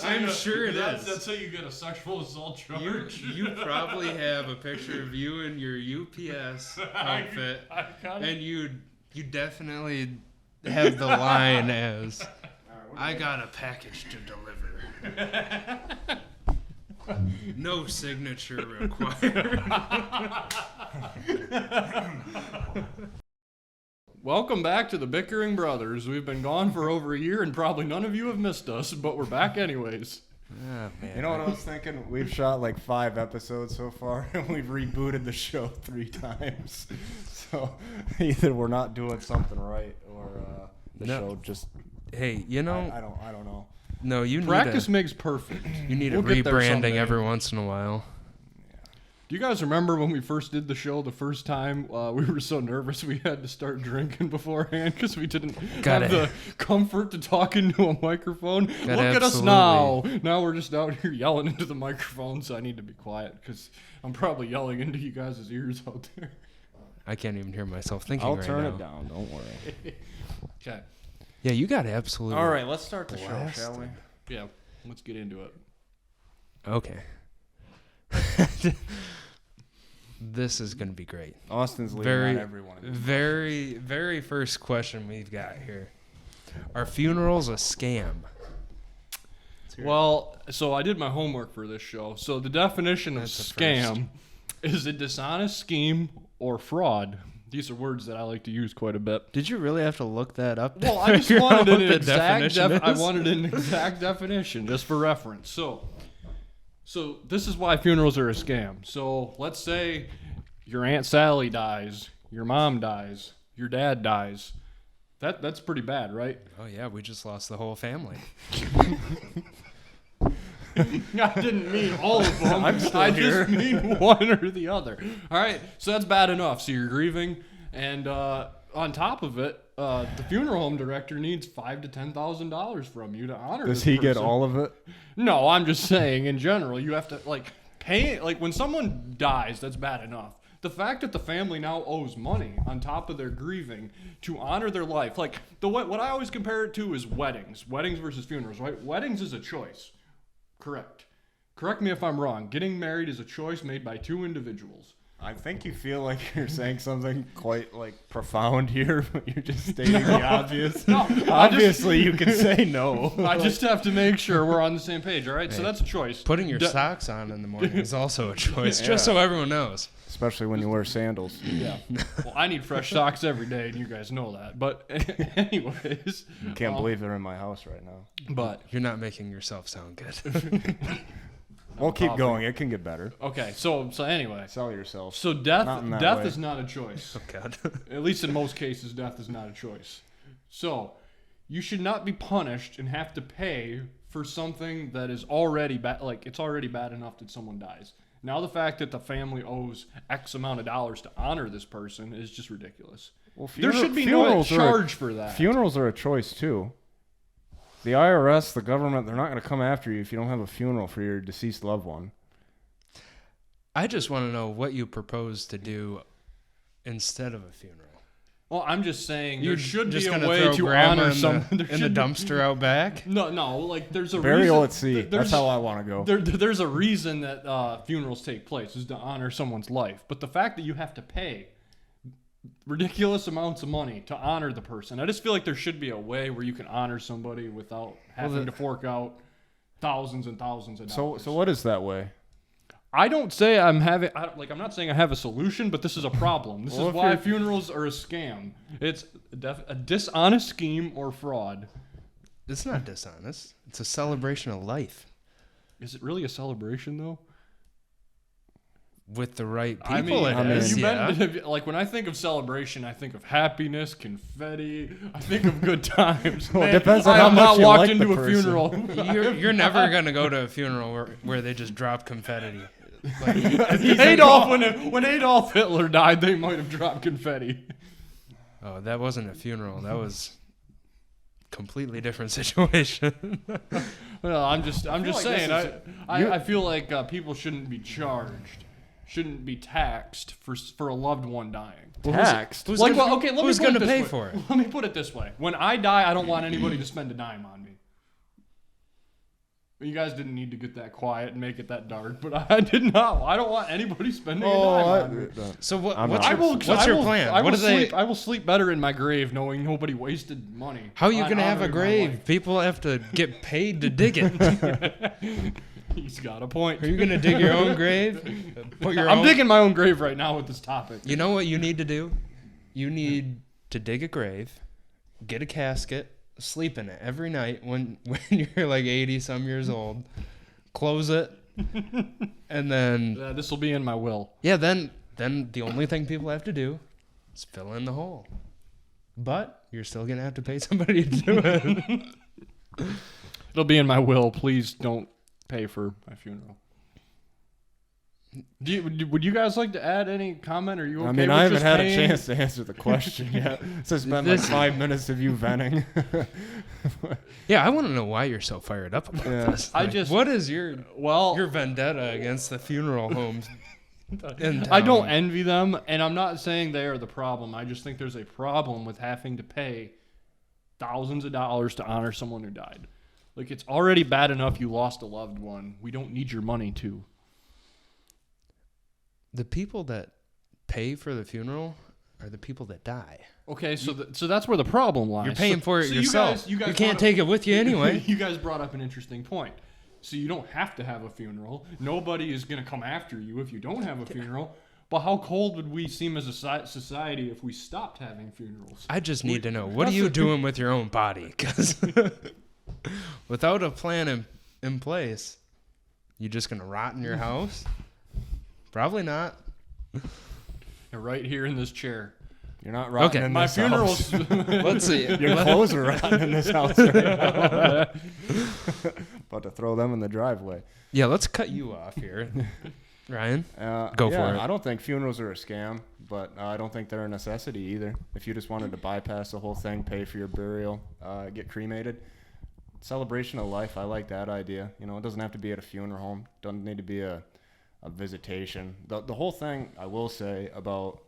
I'm sure it is. That's how you get a sexual assault charge. You probably have a picture of you in your UPS outfit, and you definitely have the line as, "I got a package to deliver. No signature required." Welcome back to the Bickering Brothers. We've been gone for over a year, and probably none of you have missed us, but we're back anyways. Oh, man. You know what I was thinking? We've shot like 5 episodes so far, and we've rebooted the show 3 times. So either we're not doing something right, or the show just. Hey, you know. I don't know. No, you need Practice makes perfect. You need We'll a get there rebranding someday. every once in a while. Do you guys remember when we first did the show the first time? We were so nervous we had to start drinking beforehand because we didn't have the comfort to talk into a microphone. Look at us now. Now we're just out here yelling into the microphone, so I need to be quiet because I'm probably yelling into you guys' ears out there. I can't even hear myself thinking I'll right turn now. it down. Don't worry. Okay. Yeah, you got absolutely. All right, let's start the show, blasted. shall we? Yeah, let's get into it. Okay. This is going to be great. Austin's leading on everyone. Very first question we've got here. Are funerals a scam? Well, so I did my homework for this show. So the definition of scam is a dishonest scheme or fraud. These are words that I like to use quite a bit. Did you really have to look that up? Well, I just wanted what an the exact definition I is? wanted an exact definition just for reference. So this is why funerals are a scam. So let's say your Aunt Sally dies, your mom dies, your dad dies. That's pretty bad, right? Oh yeah, we just lost the whole family. I didn't mean all of them. I'm still I here. just mean one or the other. All right, so that's bad enough. So you're grieving, and on top of it, the funeral home director needs $5,000 to $10,000 from you to honor. Does this he get person. all of it? No, I'm just saying in general, you have to pay. Like when someone dies, that's bad enough. The fact that the family now owes money on top of their grieving to honor their life, like what I always compare it to is weddings versus funerals, right? Weddings is a choice. Correct me if I'm wrong. Getting married is a choice made by 2 individuals. I think you feel like you're saying something quite profound here, but you're just stating the obvious. No, Obviously, you can say no. I just have to make sure we're on the same page, all right? So that's a choice. Putting your socks on in the morning is also a choice, just so everyone knows. Especially when you wear sandals. Yeah. Well, I need fresh socks every day, and you guys know that. But anyways. You can't believe they're in my house right now. But You're not making yourself sound good. We'll keep going. It can get better. okay, so anyway. Sell yourself. So Not in that death way. is not a choice. Oh God. At least in most cases, death is not a choice. So you should not be punished and have to pay for something that is already bad. Like it's already bad enough that someone dies. Now the fact that the family owes X amount of dollars to honor this person is just ridiculous. Well, There should be no funerals charge for that. Funerals are a choice, too. The IRS, the government, they're not going to come after you if you don't have a funeral for your deceased loved one. I just want to know what you propose to do instead of a funeral. Well, I'm just saying You're there should just be a gonna way throw to grandma honor in some. the, in the dumpster out back. No, like there's a Burial reason, at sea. there's- That's how I want to go. There's a reason that funerals take place is to honor someone's life. But the fact that you have to pay ridiculous amounts of money to honor the person, I just feel like there should be a way where you can honor somebody without having to fork out thousands and thousands of dollars. So what is that way? I don't say I'm not saying I have a solution, but this is a problem. This Well, is if why you're- funerals are a scam. It's a dishonest scheme or fraud. It's not dishonest. It's a celebration of life Is it really a celebration though? with the right people. I mean, it I mean, is, like when I think of celebration, I think of happiness, confetti. I think of good times. Well, it Man, depends on I how have much not you walked like into the a person. funeral. You're never gonna go to a funeral where they just drop confetti. Like, Adolf, when Adolf Hitler died, they might have dropped confetti. oh, that wasn't a funeral. That was completely different situation. Well, I'm just like saying. this I feel like people shouldn't be charged, shouldn't be taxed for a loved one dying. Taxed? Who's Like, gonna, well, okay, let who's me put gonna it this pay way. for it? Let me put it this way: when I die, I don't want anybody to spend a dime on me. You guys didn't need to get that quiet and make it that dark, but I did not. I don't want anybody spending any time on me. So What's your plan? I will sleep better in my grave knowing nobody wasted money. How are you going to have a grave? People have to get paid to dig it. He's got a point. Are you going to dig your own grave? I'm digging my own grave right now with this topic. You know what you need to do? You need to dig a grave, get a casket, sleep in it every night when you're like 80 some years old, close it, and then this will be in my will. Yeah, then the only thing people have to do is fill in the hole, but you're still gonna have to pay somebody to do it. It'll be in my will. Please don't pay for my funeral. Would you guys like to add any comment? Are you okay? I mean, I haven't had a chance to answer the question yet. So it's been like 5 minutes of you venting. Yeah, I want to know why you're so fired up about this. Like, what is your vendetta against the funeral homes in town? I don't envy them, and I'm not saying they are the problem. I just think there's a problem with having to pay thousands of dollars to honor someone who died. Like, it's already bad enough you lost a loved one. We don't need your money too. The people that pay for the funeral are the people that die. Okay, so that's where the problem lies. You're paying for it yourself. You can't take it with you anyway. You guys brought up an interesting point. So you don't have to have a funeral. Nobody is going to come after you if you don't have a funeral. But how cold would we seem as a society if we stopped having funerals? I just need to know, what are you doing with your own body? Because without a plan in place, you just going to rot in your house? Probably not. You're right here in this chair. You're not rotting in my this funeral's. house. Let's see. Your clothes are rotting in this house right now. About to throw them in the driveway. Yeah, let's cut you off here. Ryan, go for it. I don't think funerals are a scam, but I don't think they're a necessity either. If you just wanted to bypass the whole thing, pay for your burial, get cremated, celebration of life, I like that idea. You know, it doesn't have to be at a funeral home. Doesn't need to be a visitation. The whole thing, I will say, about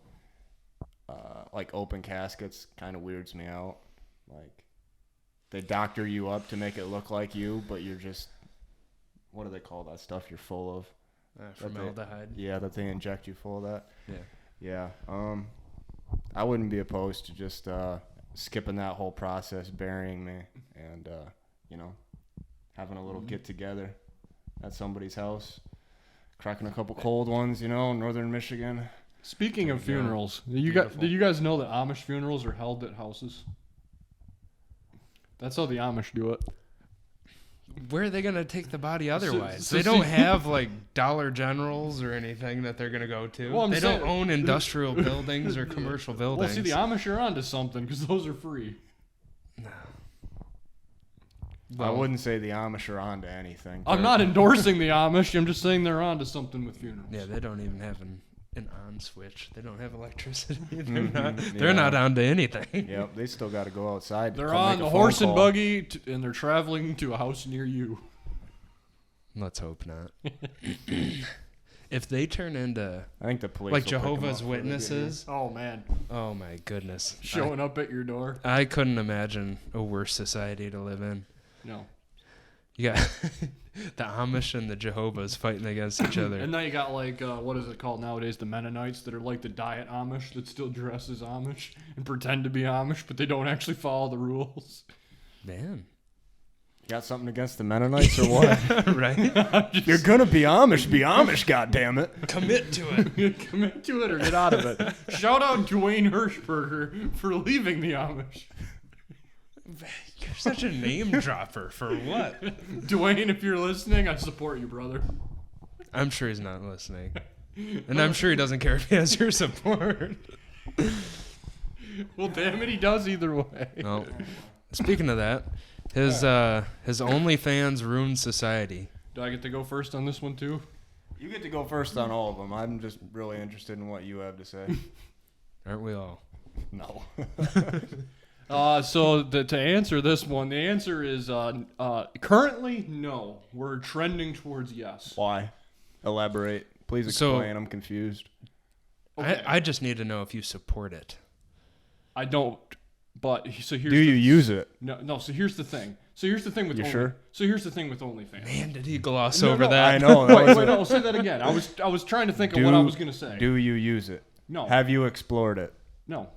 like open caskets kind of weirds me out. Like, they doctor you up to make it look like you, but you're just, what do they call that stuff you're full of? Formaldehyde. That they inject you full of that. Yeah. I wouldn't be opposed to just skipping that whole process, burying me, and having a little get together at somebody's house. Cracking a couple cold ones, northern Michigan. Speaking of funerals, did you guys know that Amish funerals are held at houses? That's how the Amish do it. Where are they going to take the body otherwise? They don't have, like, Dollar Generals or anything that they're going to go to. Well, they don't own industrial buildings or commercial buildings. Well, see, the Amish are onto something because those are free. No. I wouldn't say the Amish are onto anything. I'm not endorsing the Amish. I'm just saying they're onto something with funerals. Yeah, they don't even have an on switch. They don't have electricity. They're not onto anything. Yep, they still got to go outside. They're on the horse and buggy, and they're traveling to a house near you. Let's hope not. If they turn into, I think the police like Jehovah's Witnesses. Oh man. Oh my goodness. Showing up at your door. I couldn't imagine a worse society to live in. No. You got the Amish and the Jehovah's fighting against each other. And then you got, like, what is it called nowadays? The Mennonites that are like the diet Amish that still dress as Amish and pretend to be Amish, but they don't actually follow the rules. Man. You got something against the Mennonites or what? Right? You're going to be Amish, goddammit. Commit to it. Commit to it or get out of it. Shout out Dwayne Hirschberger for leaving the Amish. You're such a name dropper. For what? Dwayne, if you're listening, I support you, brother. I'm sure he's not listening. And I'm sure he doesn't care if he has your support. Well, damn it, he does either way. Well, speaking of that, his OnlyFans ruined society. Do I get to go first on this one, too? You get to go first on all of them. I'm just really interested in what you have to say. Aren't we all? No. So to answer this one, the answer is currently no. We're trending towards yes. Why? Elaborate. Please explain. I'm confused. Okay. I just need to know if you support it. I don't. But so here's. Do you use it? No. So here's the thing. So here's the thing with sure? So here's the thing with OnlyFans. Man, did he gloss over that? I know. Wait, no, say that again. I was trying to think of what I was gonna say. Do you use it? No. Have you explored it? No.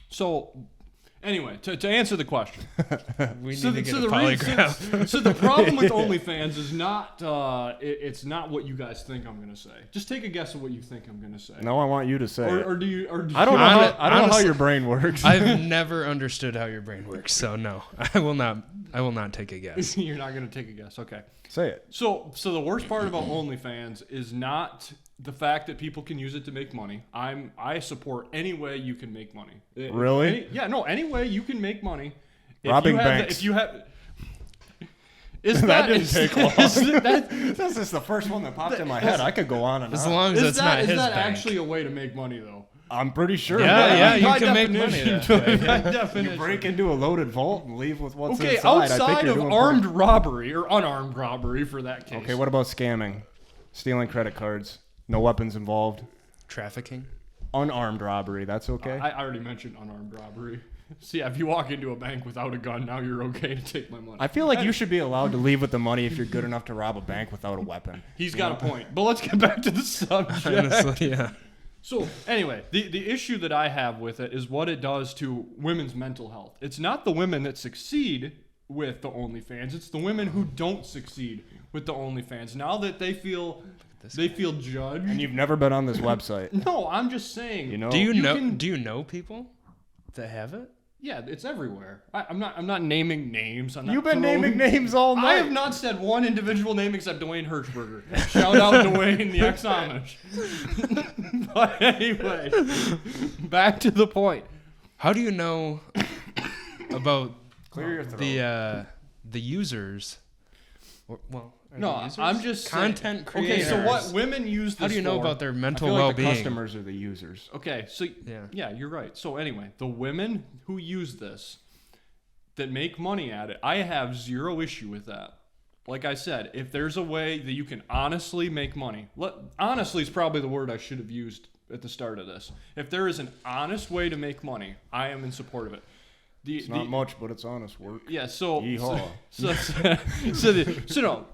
So, anyway, to answer the question. We need to get a polygraph. So the problem with OnlyFans is not, it's not what you guys think I'm going to say. Just take a guess of what you think I'm going to say. No, I want you to say it. Or do you, I don't know how your brain works. I've never understood how your brain works, so no. I will not take a guess. You're not going to take a guess. Okay. Say it. So the worst part about OnlyFans is not the fact that people can use it to make money. I support any way you can make money. Really? Any way you can make money. Robbing banks. If you have that didn't take long. That's just the first one that popped in my head. I could go on and on. As long as it's not his Is that bank. actually a way to make money, though? I'm pretty sure. Yeah, you By can make money definition, that way. by You definition. break into a loaded vault and leave with what's Okay, inside. I think outside you're of doing armed robbery or unarmed robbery for that case. Okay, what about scamming? Stealing credit cards. No weapons involved. Trafficking? Unarmed robbery. That's okay? I already mentioned unarmed robbery. See, if you walk into a bank without a gun, now you're okay to take my money. I feel like you should be allowed to leave with the money if you're good enough to rob a bank without a weapon. He's got a point. But let's get back to the subject. Honestly, yeah. So, anyway, the issue that I have with it is what it does to women's mental health. It's not the women that succeed with the OnlyFans. It's the women who don't succeed with the OnlyFans. Now that they feel judged. And you've never been on this website. No, I'm just saying. You know? Do you know people that have it? Yeah, it's everywhere. I'm not naming names. You've been naming names all night. I have not said one individual name except Dwayne Hirschberger. Shout out Dwayne, the ex-Amish. But anyway, back to the point. How do you know about Clear your throat. the users? Are No, they users? I'm just content saying, creators. Okay, so what women use this How do you know for- about their I mental feel like well-being? the customers are the users. Okay, so yeah, you're right. So anyway, the women who use this that make money at it, I have zero issue with that. Like I said, if there's a way that you can honestly make money, honestly is probably the word I should have used at the start of this. If there is an honest way to make money, I am in support of it. It's not much, but it's honest work. Yeah, so Yeehaw. no.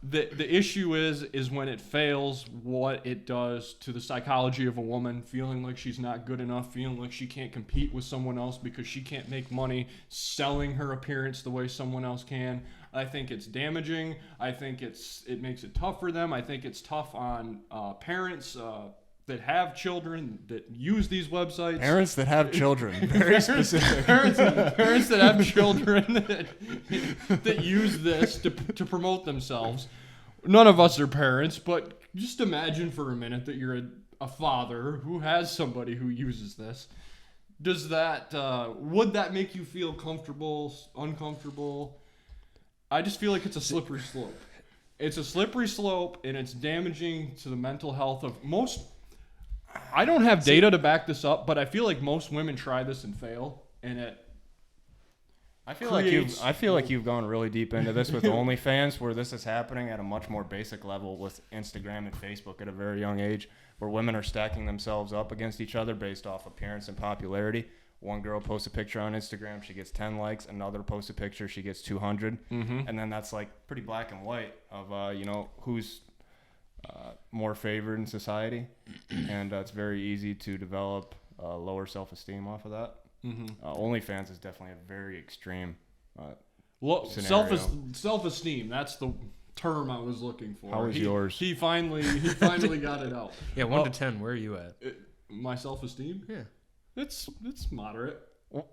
The issue is when it fails, what it does to the psychology of a woman, feeling like she's not good enough, feeling like she can't compete with someone else because she can't make money selling her appearance the way someone else can. I think it's damaging. I think it makes it tough for them. I think it's tough on parents that have children that use these websites. Parents that have children. Very specific. Parents that have children that use this to promote themselves. None of us are parents, but just imagine for a minute that you're a father who has somebody who uses this. Does that would that make you feel comfortable, uncomfortable? I just feel like it's a slippery slope. It's a slippery slope, and it's damaging to the mental health of most. I don't have data to back this up, but I feel like most women try this and fail, and it. I feel like you've gone really deep into this with OnlyFans, where this is happening at a much more basic level with Instagram and Facebook at a very young age, where women are stacking themselves up against each other based off appearance and popularity. One girl posts a picture on Instagram, she gets 10 likes. Another posts a picture, she gets 200. Mm-hmm. And then that's like pretty black and white of who's more favored in society, and it's very easy to develop lower self-esteem off of that. Mm-hmm. OnlyFans is definitely a very extreme scenario. Self-esteem. That's the term I was looking for. How was yours? He finally got it out. Yeah, 1 to 10. Where are you at? My self-esteem? Yeah, it's moderate.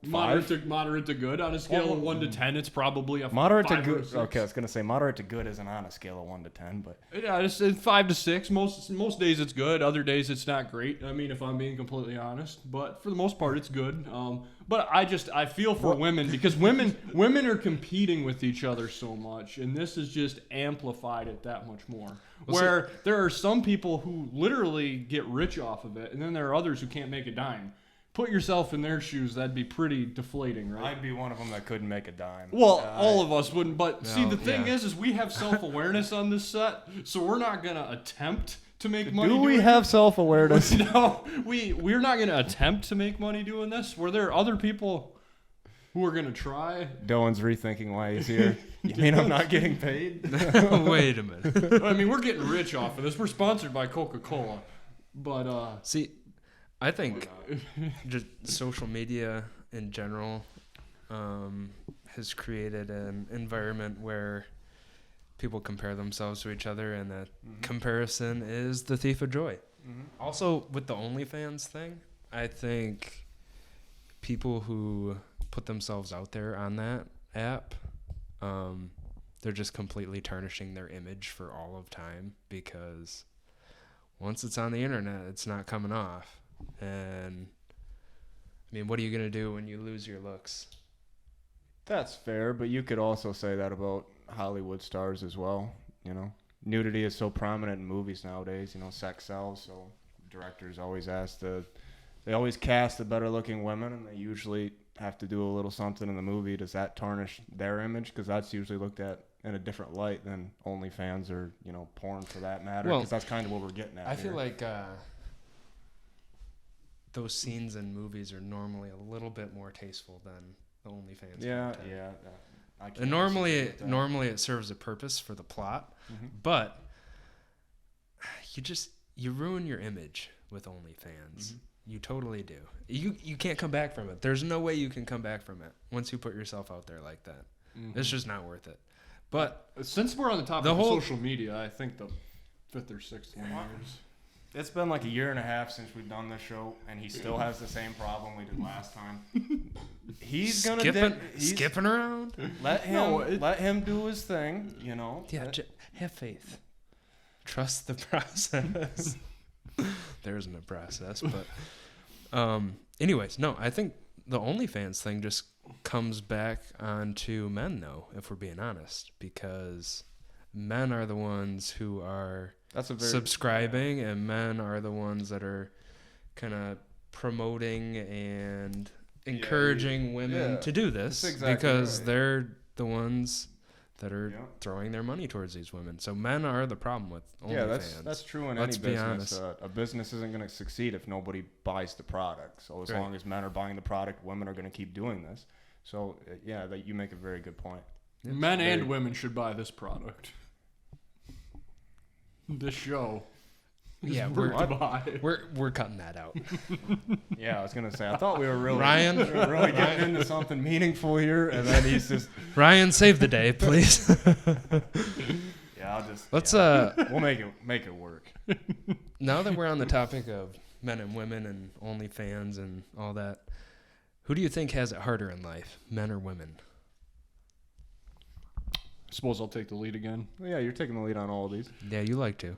5? Moderate to good. On a scale of 1 to 10, it's probably a moderate 5 to good. or 6. Okay, I was gonna say moderate to good isn't on a scale of 1 to 10, but Yeah, it's 5 to 6. Most days it's good. Other days it's not great. I mean, if I'm being completely honest, but for the most part it's good. But I feel for women because women are competing with each other so much, and this has just amplified it that much more. Where there are some people who literally get rich off of it, and then there are others who can't make a dime. Put yourself in their shoes, that'd be pretty deflating, right? I'd be one of them that couldn't make a dime. Well, all of us wouldn't, but see, the thing is we have self-awareness on this set, so we're not going to attempt to make money Do we doing have self-awareness? No, we're not going to attempt to make money doing this, where there are other people. who are going to try. Dylan's rethinking why he's here. You mean I'm not getting paid? Wait a minute. I mean, we're getting rich off of this. We're sponsored by Coca-Cola. But, see, I think just social media in general has created an environment where people compare themselves to each other, and that comparison is the thief of joy. Also, with the OnlyFans thing, I think people who put themselves out there on that app, they're just completely tarnishing their image for all of time, because once it's on the internet, it's not coming off. And I mean, what are you going to do when you lose your looks? That's fair, but you could also say that about Hollywood stars as well. You know, nudity is so prominent in movies nowadays. You know, sex sells, so directors always they always cast the better looking women, and they usually have to do a little something in the movie. Does that tarnish their image? Because that's usually looked at in a different light than OnlyFans or, you know, porn for that matter. Because that's kind of what we're getting at. I feel like those scenes in movies are normally a little bit more tasteful than the OnlyFans content. And normally it serves a purpose for the plot, but you ruin your image with OnlyFans. You totally do. You can't come back from it. There's no way you can come back from it once you put yourself out there like that. It's just not worth it. But since we're on the topic of social media, I think the 5th or 6th one years. It's been like a year and a half since we've done this show, and he still has the same problem we did last time. He's skipping around. Let him do his thing, you know. Yeah, have faith. Trust the process. There isn't a process, but anyways, no, I think the OnlyFans thing just comes back onto men, though, if we're being honest, because men are the ones who are subscribing, and men are the ones that are kind of promoting and encouraging women to do this, because they're the ones that are throwing their money towards these women. So men are the problem with OnlyFans. That's true in any business. A business isn't going to succeed if nobody buys the product. So as long as men are buying the product, women are going to keep doing this. So you make a very good point. Men and women should buy this product. This show. Yeah, we're cutting that out. Yeah, I was gonna say. I thought we were really Ryan, getting into something meaningful here, and then he's just Ryan, save the day, please. We'll make it work. Now that we're on the topic of men and women and OnlyFans and all that, who do you think has it harder in life, men or women? I suppose I'll take the lead again. Well, yeah, you're taking the lead on all of these. Yeah, you like to.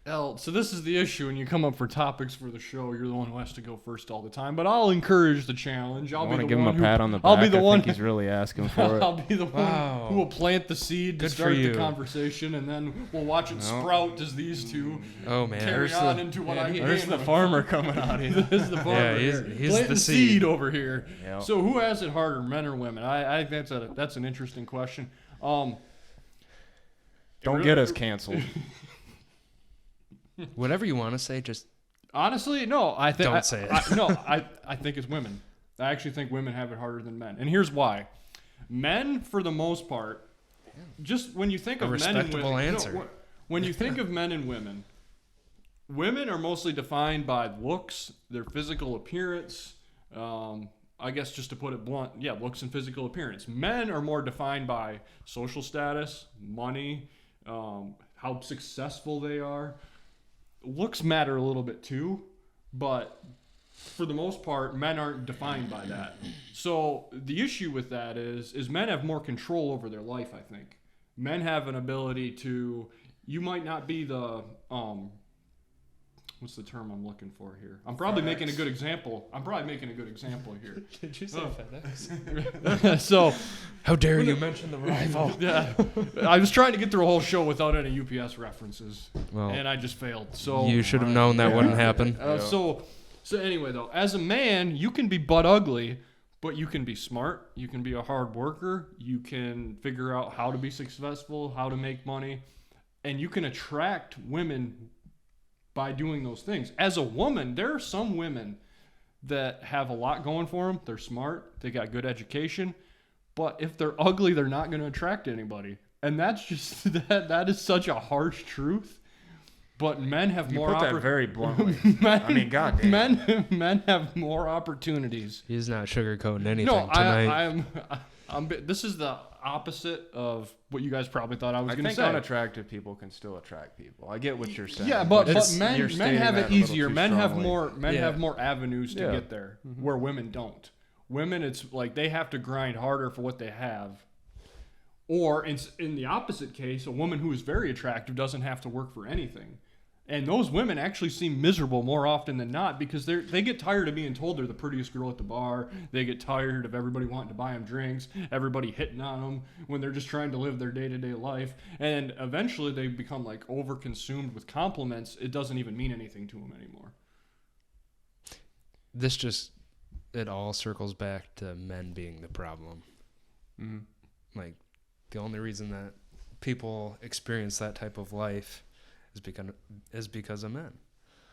So this is the issue when you come up for topics for the show. You're the one who has to go first all the time. But I'll encourage the challenge. I want to give him a pat on the back. I'll be the one. I think he's really asking for it. I'll be the one who will plant the seed to start the conversation, and then we'll watch it sprout as these two carry on into what I. There's the farmer coming out here. This is the farmer. Yeah, he's planting the seed over here. Yep. So who has it harder, men or women? I think that's an interesting question. Don't get us canceled. Whatever you want to say, just honestly, no. I think don't say it. I think it's women. I actually think women have it harder than men, and here's why. Men, for the most part, just when you think of men and women, answer. When you think of men and women, women are mostly defined by looks, their physical appearance. I guess just to put it blunt, looks and physical appearance. Men are more defined by social status, money, how successful they are. Looks matter a little bit too, but for the most part, men aren't defined by that. So the issue with that is men have more control over their life, I think. Men have an ability to, you might not be the, what's the term I'm looking for here? I'm probably making a good example. Here. Did you say FedEx? So, how dare you mention the rival? Yeah, I was trying to get through a whole show without any UPS references, and I just failed. So you should have known that wouldn't happen. So anyway, though, as a man, you can be butt ugly, but you can be smart. You can be a hard worker. You can figure out how to be successful, how to make money, and you can attract women by doing those things. As a woman, there are some women that have a lot going for them. They're smart. They got good education. But if they're ugly, they're not going to attract anybody. And that's just that is such a harsh truth. But men have more. Put that very bluntly. I mean, goddamn. Men have more opportunities. He's not sugarcoating anything No, tonight. this is the opposite of what you guys probably thought I was going to say. I think unattractive people can still attract people. I get what you're saying. Yeah, but men you're stating have that it a little easier. too Men have strongly. more avenues to get there, where women don't. Women, it's like they have to grind harder for what they have. Or in the opposite case, a woman who is very attractive doesn't have to work for anything. And those women actually seem miserable more often than not because they get tired of being told they're the prettiest girl at the bar. They get tired of everybody wanting to buy them drinks, everybody hitting on them when they're just trying to live their day-to-day life. And eventually they become like overconsumed with compliments. It doesn't even mean anything to them anymore. It all circles back to men being the problem. Mm-hmm. Like, the only reason that people experience that type of life is because of men.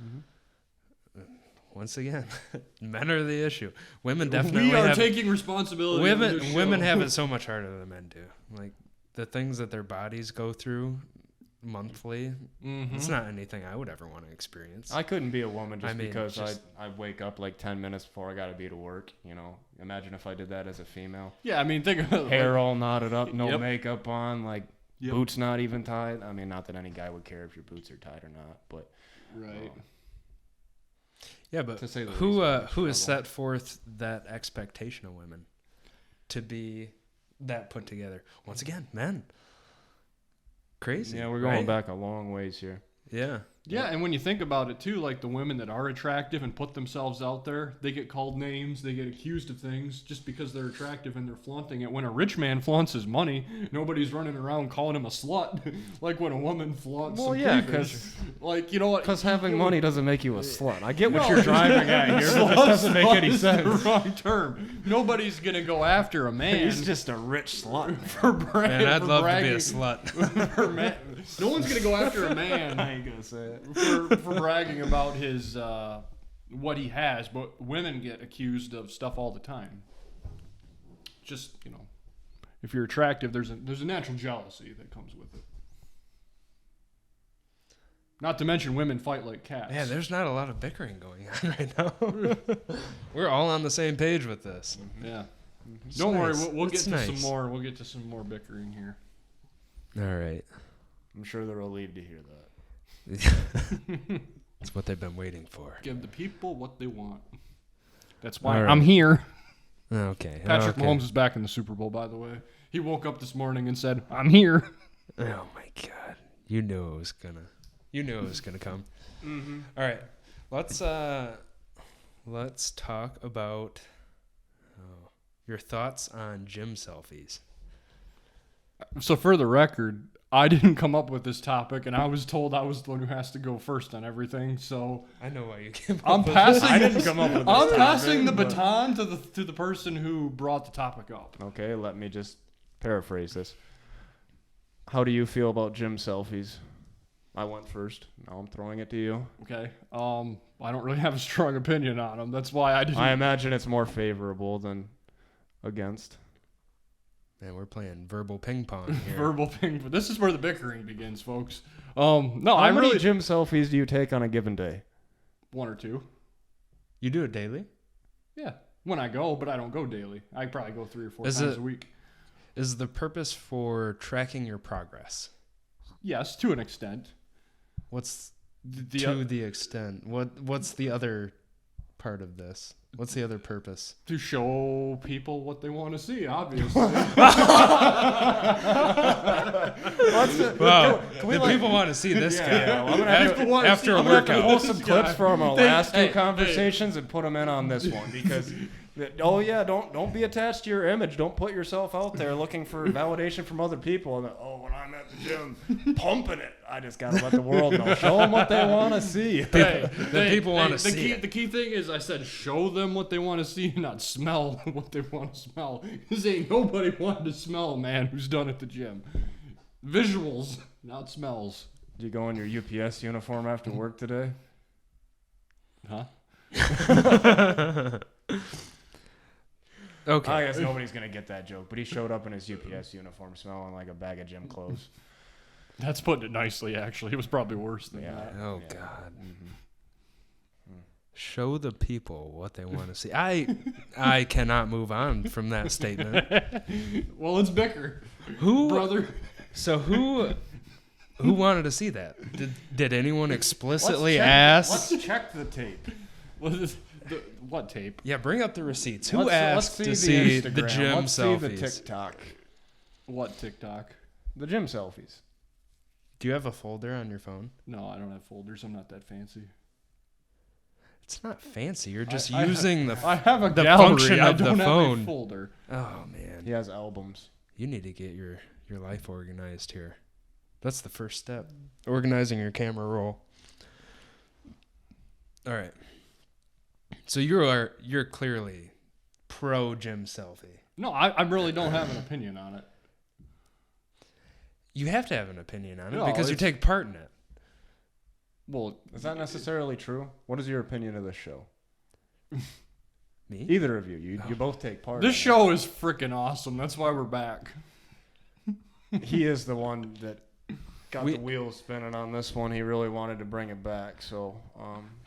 Mm-hmm. Once again, men are the issue. Women definitely We are taking responsibility. Women have it so much harder than men do. Like, the things that their bodies go through monthly, it's not anything I would ever want to experience. I couldn't be a woman because I wake up like 10 minutes before I got to be to work. You know, imagine if I did that as a female. Yeah, I mean, think of it. Hair all knotted up, no Yep. makeup on, like boots not even tied. I mean, not that any guy would care if your boots are tied or not, but right. Yeah, but to say the who least, has set forth that expectation of women to be that put together? Once again, men. Crazy. Yeah, we're going back a long ways here. Yeah. Yeah, and when you think about it too, like the women that are attractive and put themselves out there, they get called names, they get accused of things just because they're attractive and they're flaunting it. When a rich man flaunts his money, nobody's running around calling him a slut. Like when a woman flaunts some cleavage. Like, you know what? Because having money doesn't make you a slut. I get what you're driving at here. It just doesn't make any sense. The wrong term. Nobody's gonna go after a man. He's just a rich slut. for bragging. Man, I'd love bragging, to be a slut. for no one's gonna go after a man. I ain't gonna say it. For bragging about his what he has, but women get accused of stuff all the time. Just, you know, if you're attractive, there's a natural jealousy that comes with it. Not to mention women fight like cats. Man, there's not a lot of bickering going on right now. We're all on the same page with this. Yeah. It's Don't worry, nice. we'll get It's to nice. some more. We'll get to some more bickering here. All right. I'm sure they're relieved to hear that. It's what they've been waiting for. Give the people what they want. That's why All right. I'm here. Okay. Patrick Mahomes is back in the Super Bowl, by the way. He woke up this morning and said, "I'm here." Oh my God! You knew it was gonna come. Mm-hmm. All right. Let's talk about your thoughts on gym selfies. So for the record, I didn't come up with this topic, and I was told I was the one who has to go first on everything. So I know why you came up I'm with passing. this. I didn't come up with this I'm topic, passing the but- baton to the person who brought the topic up. Okay, let me just paraphrase this. How do you feel about gym selfies? I went first. Now I'm throwing it to you. Okay. I don't really have a strong opinion on them. That's why I didn't. I imagine it's more favorable than against. Man, we're playing verbal ping pong here. Verbal thing, but this is where the bickering begins, folks. No, How I many really gym selfies do you take on a given day? one or two. You do it daily? Yeah, when I go, but I don't go daily. I probably go 3 or 4 Is times it- a week. Is the purpose for tracking your progress? Yes, to an extent. What's The to the extent? What's the other part of this? What's the other purpose? to show people what they want to see, obviously. Wow, people want to see this guy I'm gonna have to, after a I'm gonna have to pull workout. some clips from our last two hey, conversations and put them in on this one because. Oh yeah, don't be attached to your image. Don't put yourself out there looking for validation from other people. And when I'm at the gym, pumping it, I just gotta let the world know. Show them what they want to see. People wanna see it. The key thing is I said show them what they want to see, not smell what they want to smell. Because ain't nobody wanted to smell a man who's done at the gym. Visuals, not smells. Did you go in your UPS uniform after work today? Huh? Okay. I guess nobody's gonna get that joke, but he showed up in his UPS uniform, smelling like a bag of gym clothes. That's putting it nicely, actually. It was probably worse than that. Oh, Yeah. God. Mm-hmm. Show the people what they want to see. I cannot move on from that statement. Well, it's Bicker, Who, brother. So who wanted to see that? Did anyone explicitly ask? Let's check the tape. What tape? Yeah, bring up the receipts. Who Let's asked see to the see the Instagram. gym Let's selfies? see the TikTok. What TikTok? The gym selfies. Do you have a folder on your phone? No, I don't have folders. I'm not that fancy. It's not fancy. You're just using the I have a the gallery. function I of the don't have phone. a folder. Oh man, He has albums. you need to get your life organized here. That's the first step. Organizing your camera roll. All right. So you're clearly pro gym selfie. No, I really don't have an opinion on it. You have to have an opinion on it No, because you it's- take part in it. Well, Is that necessarily true? What is your opinion of this show? Me? Either of you. You both take part. this in show is freaking awesome. That's why we're back. it. He is the one that got We- the wheels spinning on this one. He really wanted to bring it back. So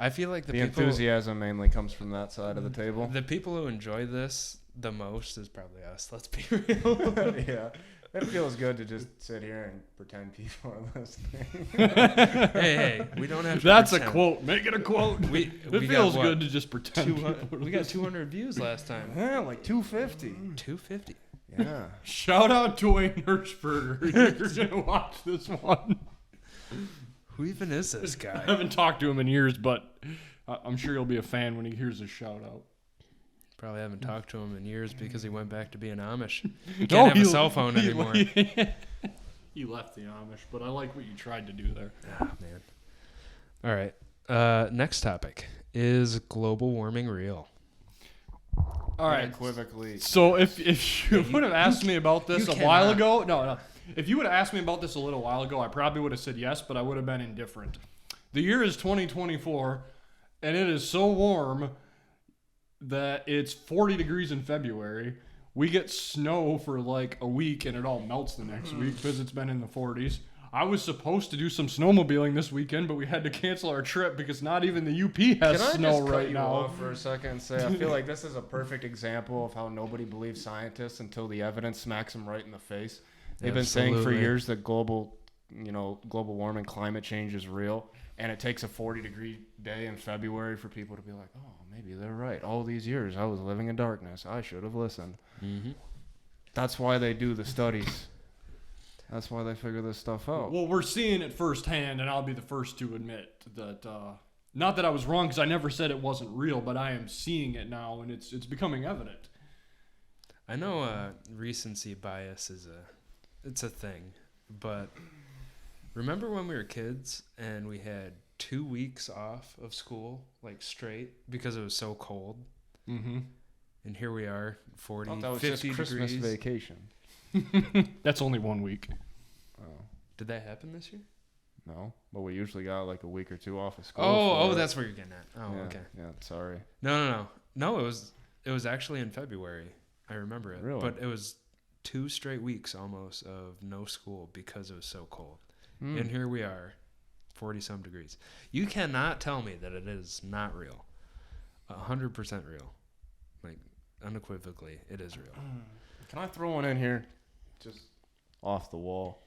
I feel like the people enthusiasm mainly comes from that side of the table. the people who enjoy this the most is probably us. Let's be real. Yeah. It feels good to just sit here and pretend people are listening. hey, we don't have to That's a pretend. quote. Make it a quote. We It got feels what? good to just pretend. 200 we got 200 views last time. Yeah, like 250. 250. Yeah. Shout out to Wayne Hirschberger. You're gonna watch this one. Who even is this I guy? haven't talked to him in years, but I'm sure he'll be a fan when he hears his shout out. Probably haven't talked to him in years because he went back to being Amish. No, Can't have he- a cell phone he- anymore. He left the Amish, but I like what you tried to do there. Ah, man. All right. Next topic is global warming real? All right. Unequivocally. So if you would have asked me about this you a while cannot. ago, no. If you would have asked me about this a little while ago, I probably would have said yes, but I would have been indifferent. The year is 2024, and it is so warm that it's 40 degrees in February. We get snow for like a week, and it all melts the next week because it's been in the 40s. I was supposed to do some snowmobiling this weekend, but we had to cancel our trip because not even the UP has Can I snow just cut right you now. off for a second and say I feel like this is a perfect example of how nobody believes scientists until the evidence smacks them right in the face. They've been saying for Absolutely. years that global warming, climate change is real, and it takes a 40-degree day in February for people to be like, oh, maybe they're right. All these years I was living in darkness. I should have listened. Mm-hmm. That's why they do the studies. That's why they figure this stuff out. Well, we're seeing it firsthand, and I'll be the first to admit that. Not that I was wrong, because I never said it wasn't real, but I am seeing it now, and it's becoming evident. I know recency bias is a thing, but remember when we were kids and we had 2 weeks off of school, like straight, because it was so cold? Mm-hmm. And here we are, 40, I thought that was 50 just Christmas degrees. vacation. That's only 1 week. Oh, Did that happen this year? no. But we usually got like a week or two off of school. Oh, for it. that's where you're getting at. Oh, Yeah, okay. Yeah, sorry. No, it was actually in February. I remember it. Really? But it was 2 straight weeks almost of no school because it was so cold. Hmm. And here we are, 40-some degrees. You cannot tell me that it is not real. 100% real. Like, unequivocally, it is real. Can I throw one in here? Just off the wall.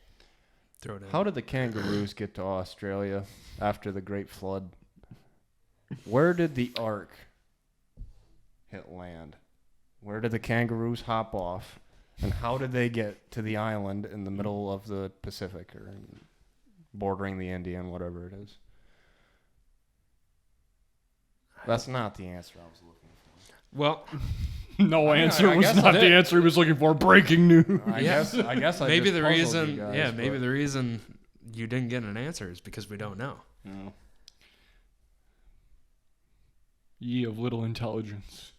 Throw it in. How did the kangaroos get to Australia after the Great Flood? Where did the Ark hit land? Where did the kangaroos hop off? And how did they get to the island in the middle of the Pacific or bordering the Indian, whatever it is? That's not the answer I was looking for. Well, No answer I was guess not I the did. answer he was looking for. Breaking news. I guess I maybe just the puzzled reason, you guys, maybe but- the reason you didn't get an answer is because we don't know. No. Ye of little intelligence.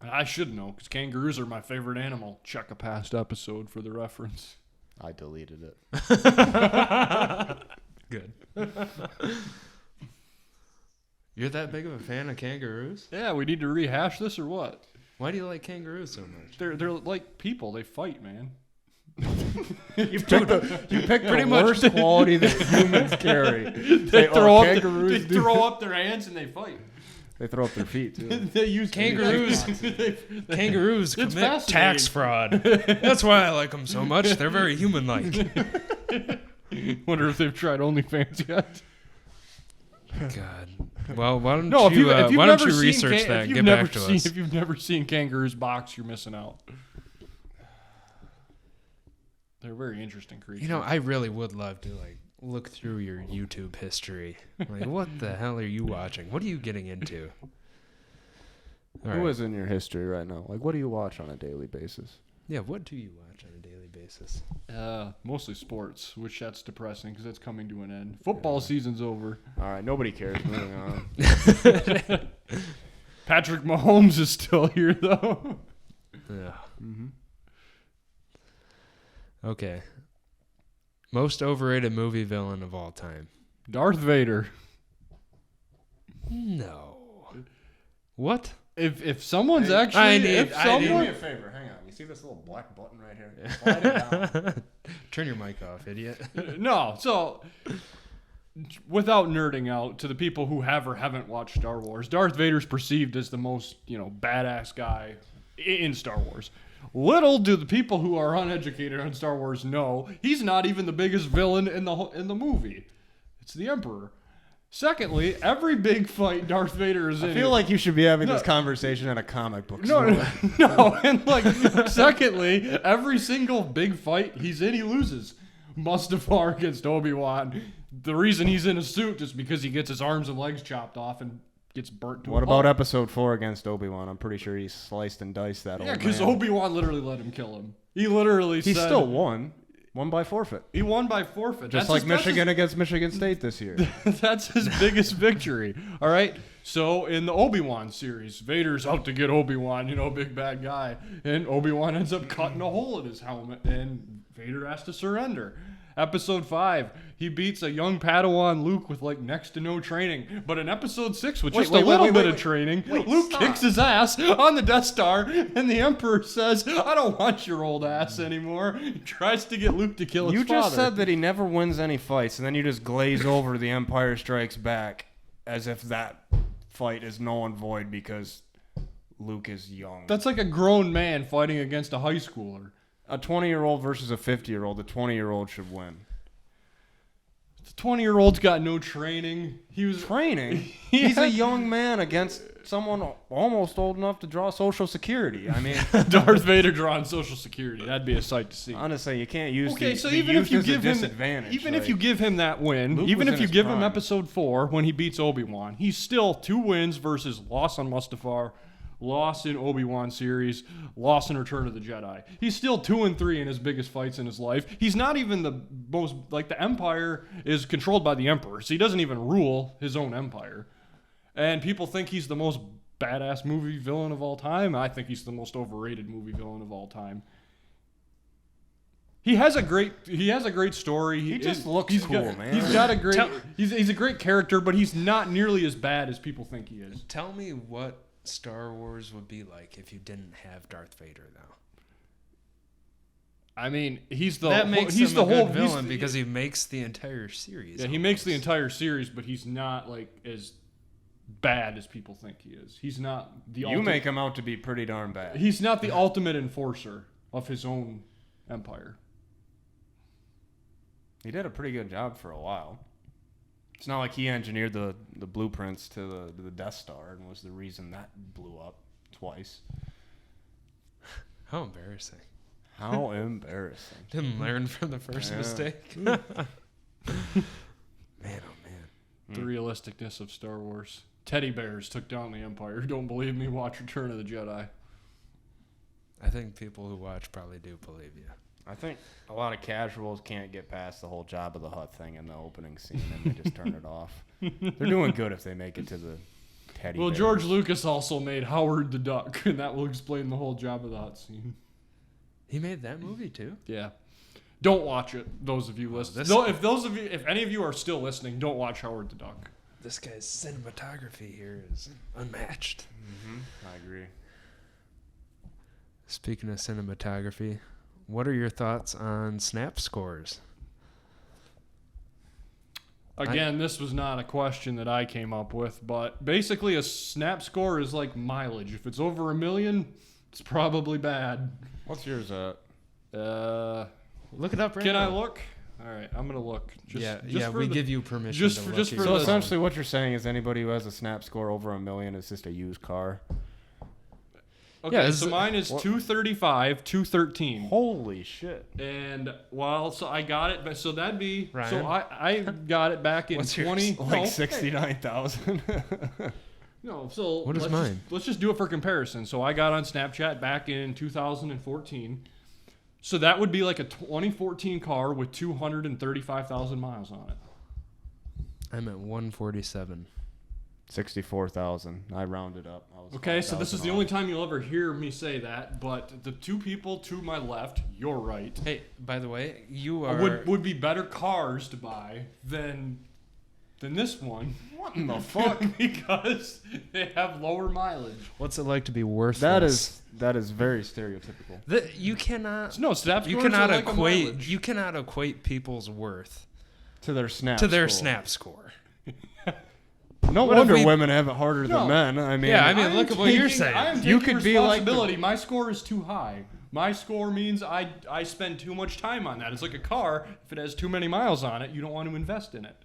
I should know, because kangaroos are my favorite animal. Check a past episode for the reference. I deleted it. Good. You're that big of a fan of kangaroos? Yeah, we need to rehash this or what? Why do you like kangaroos so much? They're like people. They fight, man. You picked the worst quality that humans carry. They throw up their hands and they fight. They throw up their feet too. They use Kangaroos. Kangaroos commit tax fraud. That's why I like them so much. They're very human-like. Wonder if they've tried OnlyFans yet. God. Well, why don't No, you if you've why don't never you seen research that if and you've get never back to seen, us? If you've never seen kangaroos box, you're missing out. They're very interesting creatures. You know, I really would love to like look through your YouTube history. Like, what the hell are you watching? What are you getting into? Who is in your history right now? Like, what do you watch on a daily basis? Yeah, what do you watch on a daily basis? Mostly sports, which that's depressing because it's coming to an end. Football season's over. All right, nobody cares. Moving on. Patrick Mahomes is still here though. Yeah. Mm-hmm. Okay. Most overrated movie villain of all time. Darth Vader. No. What? If someone's Hey, actually do me a favor. Hang on. You see this little black button right here? Slide it down. Turn your mic off, idiot. No, so without nerding out to the people who have or haven't watched Star Wars, Darth Vader's perceived as the most, badass guy in Star Wars. Little do the people who are uneducated on Star Wars know he's not even the biggest villain in the movie. It's the Emperor. Secondly, every big fight Darth Vader is in. I feel like you should be having this conversation at a comic book store. No. And secondly, every single big fight he's in, he loses. Mustafar against Obi-Wan. The reason he's in a suit is because he gets his arms and legs chopped off and gets burnt to a What pulp. about episode 4 against Obi-Wan? I'm pretty sure he sliced and diced that old man. Yeah, because Obi-Wan literally let him kill him. He literally He said... still won. Won by forfeit. He won by forfeit. Just like Michigan against Michigan State this year. That's his biggest victory. All right. So in the Obi-Wan series, Vader's out to get Obi-Wan, big bad guy. And Obi-Wan ends up cutting a hole in his helmet and Vader has to surrender. Episode 5, he beats a young Padawan Luke with next to no training. But in episode 6, with just a little bit of training, Luke kicks his ass on the Death Star, and the Emperor says, "I don't want your old ass anymore." He tries to get Luke to kill his father. You just said that he never wins any fights, and then you just glaze over The Empire Strikes Back as if that fight is null and void because Luke is young. That's like a grown man fighting against a high schooler. A 20-year-old versus a 50-year-old. The 20-year-old should win. The 20-year-old's got no training. He was Training? He's a young man against someone almost old enough to draw Social Security. I mean, Darth Vader drawing Social Security. That'd be a sight to see. honestly, you can't use So the even youth if you as give a him, disadvantage. even if you give him that win, Luke even was if in you his give him prime. episode 4 when he beats Obi-Wan, he's still 2 wins versus loss on Mustafar, loss in Obi-Wan series, loss in Return of the Jedi. He's still 2-3 in his biggest fights in his life. He's not even the most, the Empire is controlled by the Emperor, so he doesn't even rule his own empire. And people think he's the most badass movie villain of all time. I think he's the most overrated movie villain of all time. He has a great story. He just looks cool, man. He's got a great he's a great character, but he's not nearly as bad as people think he is. Tell me what Star Wars would be like if you didn't have Darth Vader, though. I mean, he's the That makes he's him the a whole good villain he- because he makes the entire series. yeah, he makes the entire series, but he's not as bad as people think he is. He's not the you make him out to be pretty darn bad. He's not the ultimate enforcer of his own empire. He did a pretty good job for a while. It's not like he engineered the blueprints to the Death Star and was the reason that blew up twice. How embarrassing. How embarrassing. Didn't learn from the first Yeah. mistake. Man, oh man. The realisticness of Star Wars. Teddy bears took down the Empire. Don't believe me? Watch Return of the Jedi. I think people who watch probably do believe you. I think a lot of casuals can't get past the whole Jabba the Hutt thing in the opening scene and they just turn it off. They're doing good if they make it to the teddy Well, bears. George Lucas also made Howard the Duck, and that will explain the whole Jabba the Hutt scene. He made that movie too. Yeah. Don't watch it, those of you listening. this- If any of you are still listening, don't watch Howard the Duck. This guy's cinematography here is unmatched. I agree. Speaking of cinematography, what are your thoughts on snap scores? Again, this was not a question that I came up with, but basically a snap score is like mileage. If it's over 1 million, it's probably bad. What's yours at? Look it up right Can now. I look? All right, I'm gonna look. We give you permission just to for- look just at for your So the- phone. essentially, what you're saying is anybody who has a snap score over 1 million is just a used car. Okay, Yeah, so mine is 235, 213. Holy shit! And so I got it, but so that'd be Ryan? so I got it back in What's yours? 20 Like no, 69,000. No, so What is let's mine? Let's just do it for comparison. So I got on Snapchat back in 2014. So that would be like a 2014 car with 235,000 miles on it. I'm at 147. 64,000. I rounded up. I was Okay, so this 5,000 is the off. only time you'll ever hear me say that, but the two people to my left, you're right, Hey, by the way, you are... would be better cars to buy than this one. What in the fuck? Because they have lower mileage. What's it like to be worthless? that is very stereotypical. You cannot... No, snap You scores cannot are like a equate. mileage. You cannot equate people's worth To their snap. to their score. snap score. No What if wonder we- women have it harder No. than men. I mean, Yeah, I mean, look at what you're I saying. am You taking could be like the- responsibility. My score is too high. My score means I spend too much time on that. It's like a car. If it has too many miles on it, you don't want to invest in it.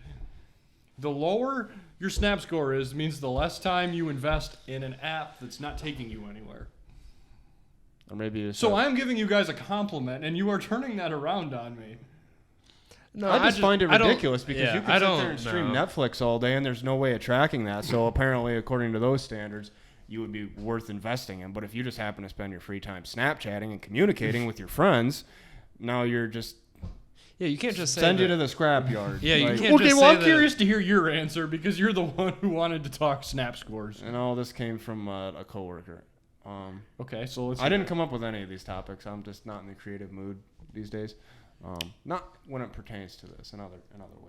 The lower your snap score is means the less time you invest in an app that's not taking you anywhere. or maybe you So I'm giving you guys a compliment, and you are turning that around on me. No, I just find it I don't- ridiculous because yeah, you can I sit don't there and stream know. Netflix all day and there's no way of tracking that. So apparently, according to those standards, you would be worth investing in. But if you just happen to spend your free time Snapchatting and communicating with your friends, now you're just Yeah, you can't just say send you that- to the scrapyard. Yeah, you Like, can't Okay, just well, say I'm that- curious to hear your answer because you're the one who wanted to talk snap scores. And all this came from a coworker. Okay, so let's. I didn't come up with any of these topics. I'm just not in the creative mood these days. Not when it pertains to this. In other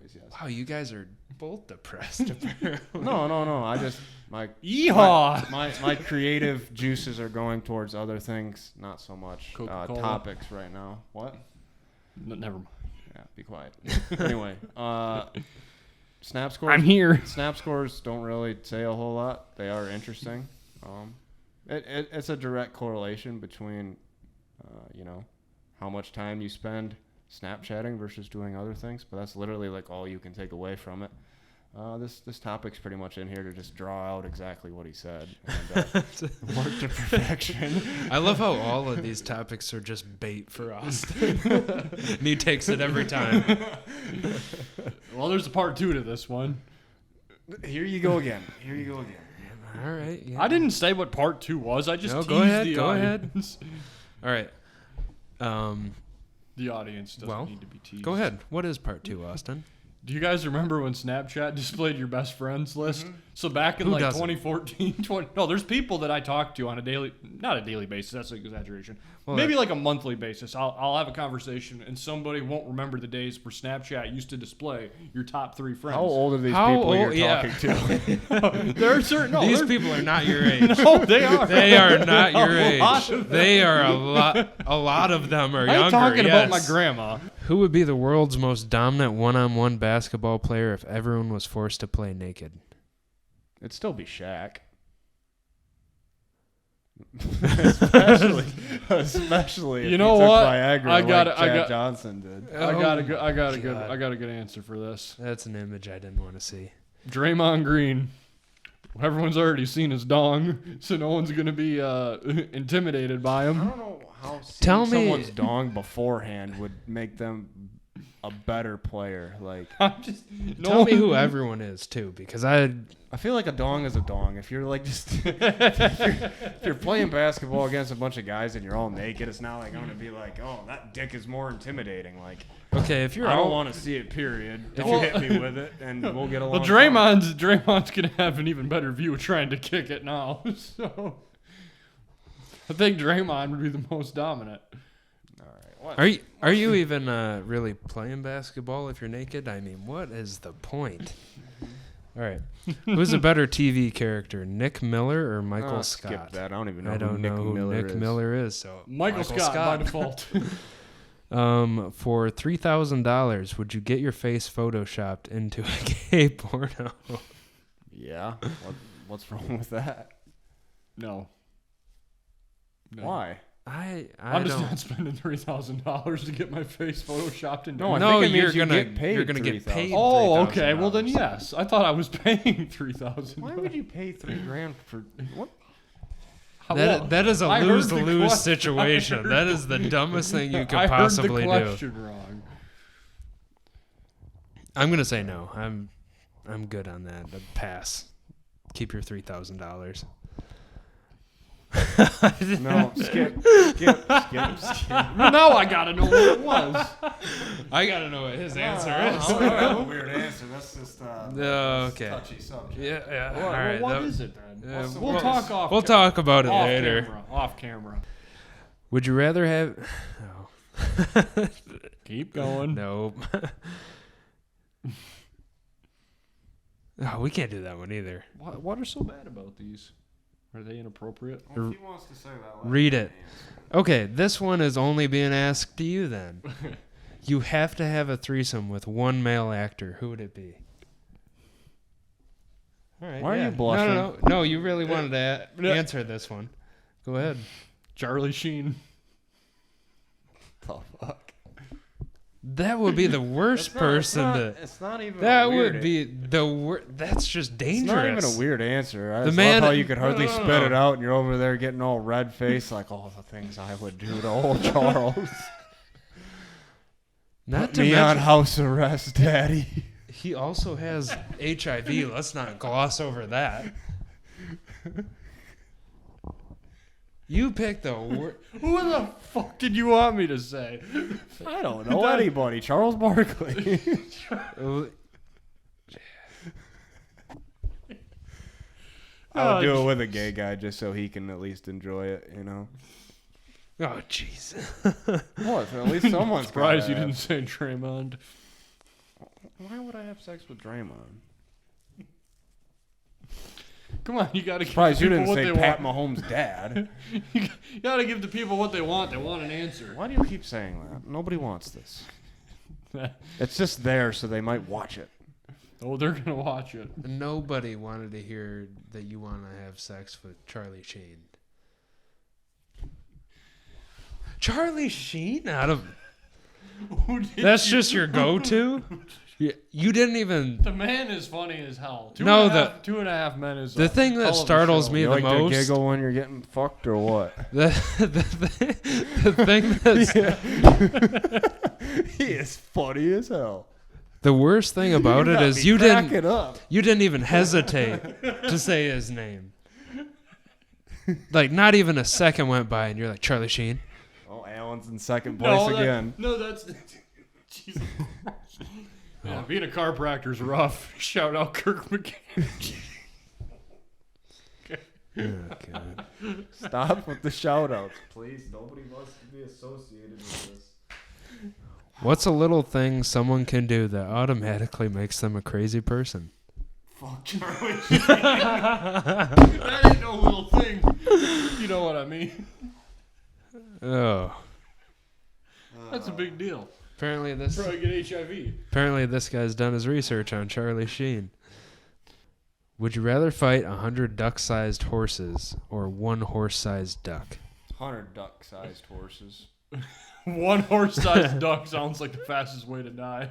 ways, yes. Wow, you guys are both depressed. Apparently. No. I just Yeehaw! my creative juices are going towards other things, not so much Coca-Cola. topics right now. What? Never mind. Yeah, be quiet. Anyway, snap scores. I'm here. Snap scores don't really say a whole lot. They are interesting. It's a direct correlation between, how much time you spend Snapchatting versus doing other things. But that's literally like all you can take away from it. This topic's pretty much in here to just draw out exactly what he said and work to perfection. I love how all of these topics are just bait for Austin. And he takes it every time. Well, there's a part 2 to this one. Here you go again. All right. Yeah. I didn't say what part 2 was. I just No, teased go ahead, the go audience. All right. The audience doesn't Well, need to be teased. Go ahead. What is part 2, Austin? Do you guys remember when Snapchat displayed your best friends list? So back in Who like doesn't? 2014, no, there's people that I talk to on a daily, not a daily basis, that's an exaggeration. Well, Maybe like a monthly basis. I'll have a conversation and somebody won't remember the days where Snapchat used to display your top 3 friends. How old are these How people you're old- yeah. talking to? There are certain, no, These there- people are not your age. no, they are. They are not your A lot age. of them. They are a lot. A lot of them are I'm younger. talking about my yes. grandma. Who would be the world's most dominant one-on-one basketball player if everyone was forced to play naked? It'd still be Shaq. especially if You know he took what? Viagra I got like it, I Chad got- Johnson did. I got a God. good answer for this. That's an image I didn't want to see. Draymond Green. Everyone's already seen his dong, so no one's gonna be intimidated by I him. don't know how Tell seeing me- someone's dong beforehand would make them a better player. Like I'm just Tell me who everyone is too, because I feel like a dong is a dong. If you're like just if you're playing basketball against a bunch of guys and you're all naked, it's not like I'm gonna be like, oh, that dick is more intimidating. Like okay. If you're I don't all, want to see it. Period. If Well- you hit me with it, and we'll get along. Well, fine. Draymond's gonna have an even better view of trying to kick it now. So I think Draymond would be the most dominant. All right. What? are you even really playing basketball if you're naked? I mean, what is the point? All right. Who's a better TV character, Nick Miller or Michael Scott? Skip that. I don't even know I don't know who Nick Miller is. So Michael Scott by default. For $3,000, would you get your face photoshopped into a gay porno? Yeah. What's wrong with that? No. Why? I'm just not spending $3,000 to get my face photoshopped into. No, you're gonna get paid. Oh, okay. Well then, yes. I thought I was paying $3,000. Why would you pay $3,000 for what? That is a lose-lose situation. That is the dumbest thing you could possibly do. I heard the question wrong. I'm gonna say no. I'm good on that. Pass. Keep your $3,000. No, skip. Now I gotta know what it was. I gotta know what his answer is. I don't have a weird answer. That's just okay. touchy subject. Yeah. All right. What is it then? We'll talk off. We'll talk about it later. Off camera. Would you rather have? No. Keep going. Nope. Oh, we can't do that one either. What are so bad about these? Are they inappropriate? Well, if he wants to say that, read it. Okay, this one is only being asked to you then. You have to have a threesome with one male actor. Who would it be? All right. Why are you blushing? No, you really wanted to answer this one. Go ahead. Charlie Sheen. The fuck? That would be the worst person to. It's not even. That would be the worst. That's just dangerous. It's not even a weird answer. I The just man- love how you could hardly spit it out, and you're over there getting all red faced, like all the things I would do to old Charles. Not Put to me on mention, house arrest, Daddy. he also has HIV. Let's not gloss over that. You picked the worst. Who the fuck did you want me to say? I don't know anybody. Charles Barkley. I would do it with a gay guy just so he can at least enjoy it, you know? Oh, jeez. What? At least someone's Surprised you didn't say Draymond. Why would I have sex with Draymond? Come on, you gotta give Surprised you people didn't what say they Pat want. Mahomes' dad. You gotta give the people what they want. They want an answer. Why do you keep saying that? Nobody wants this. It's just there so they might watch it. Oh, they're gonna watch it. Nobody wanted to hear that you want to have sex with Charlie Sheen. Charlie Sheen? That's just your go-to? You didn't even... The man is funny as hell. Two and a half men is the thing that startles me You the like most... to giggle when you're getting fucked or what? The thing that's... He is funny as hell. The worst thing about it is you it didn't up. even hesitate to say his name. Like, not even a second went by and you're like, Charlie Sheen? Oh, Alan's in second place again. That's... Jesus. Yeah, being a chiropractor's rough. Shout out Kirk McCann. Oh, God. Stop with the shout-outs, please. Nobody wants to be associated with this. What's a little thing someone can do that automatically makes them a crazy person? Fuck Charlie Sheen. That ain't no little thing. You know what I mean. Oh. That's a big deal. Apparently Probably get HIV. Apparently this guy's done his research on Charlie Sheen. Would you rather fight 100 duck-sized horses or one horse-sized duck? 100 duck-sized horses. One horse-sized duck sounds like the fastest way to die.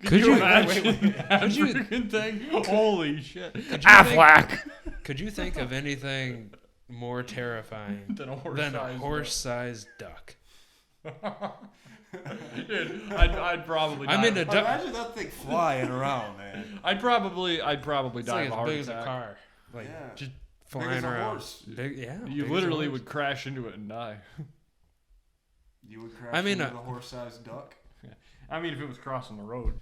Could you imagine that freaking thing? Holy shit. Affleck! Could you think of anything more terrifying than a horse-sized duck? Dude, I'd probably die. Imagine that thing flying around, man. I'd probably It's die like of a as heart big as a attack. car. Like, Yeah. just Big as flying a around. horse. Big, yeah. You big literally as a would crash into it and die. You would crash into the horse-sized duck? I mean, if it was crossing the road.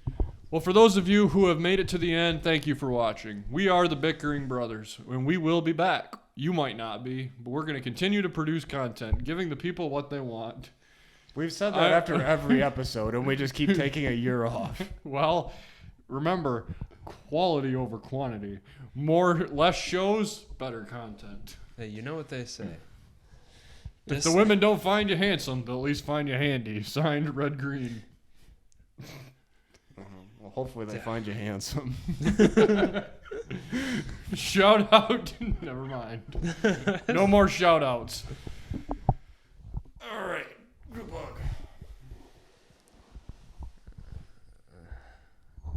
Well, for those of you who have made it to the end, thank you for watching. We are the Bickering Brothers, and we will be back. You might not be, but we're going to continue to produce content, giving the people what they want. We've said that after every episode, and we just keep taking a year off. Well, remember, quality over quantity. Less shows, better content. Hey, you know what they say. If the women don't find you handsome, they'll at least find you handy. Signed, Red Green. Well, hopefully they find you handsome. Shout out. Never mind. No more shout outs. All right. Good luck.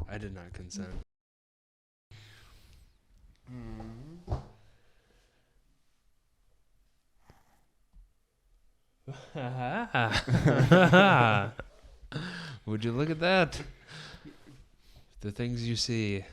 I did not consent. Would you look at that? The things you see.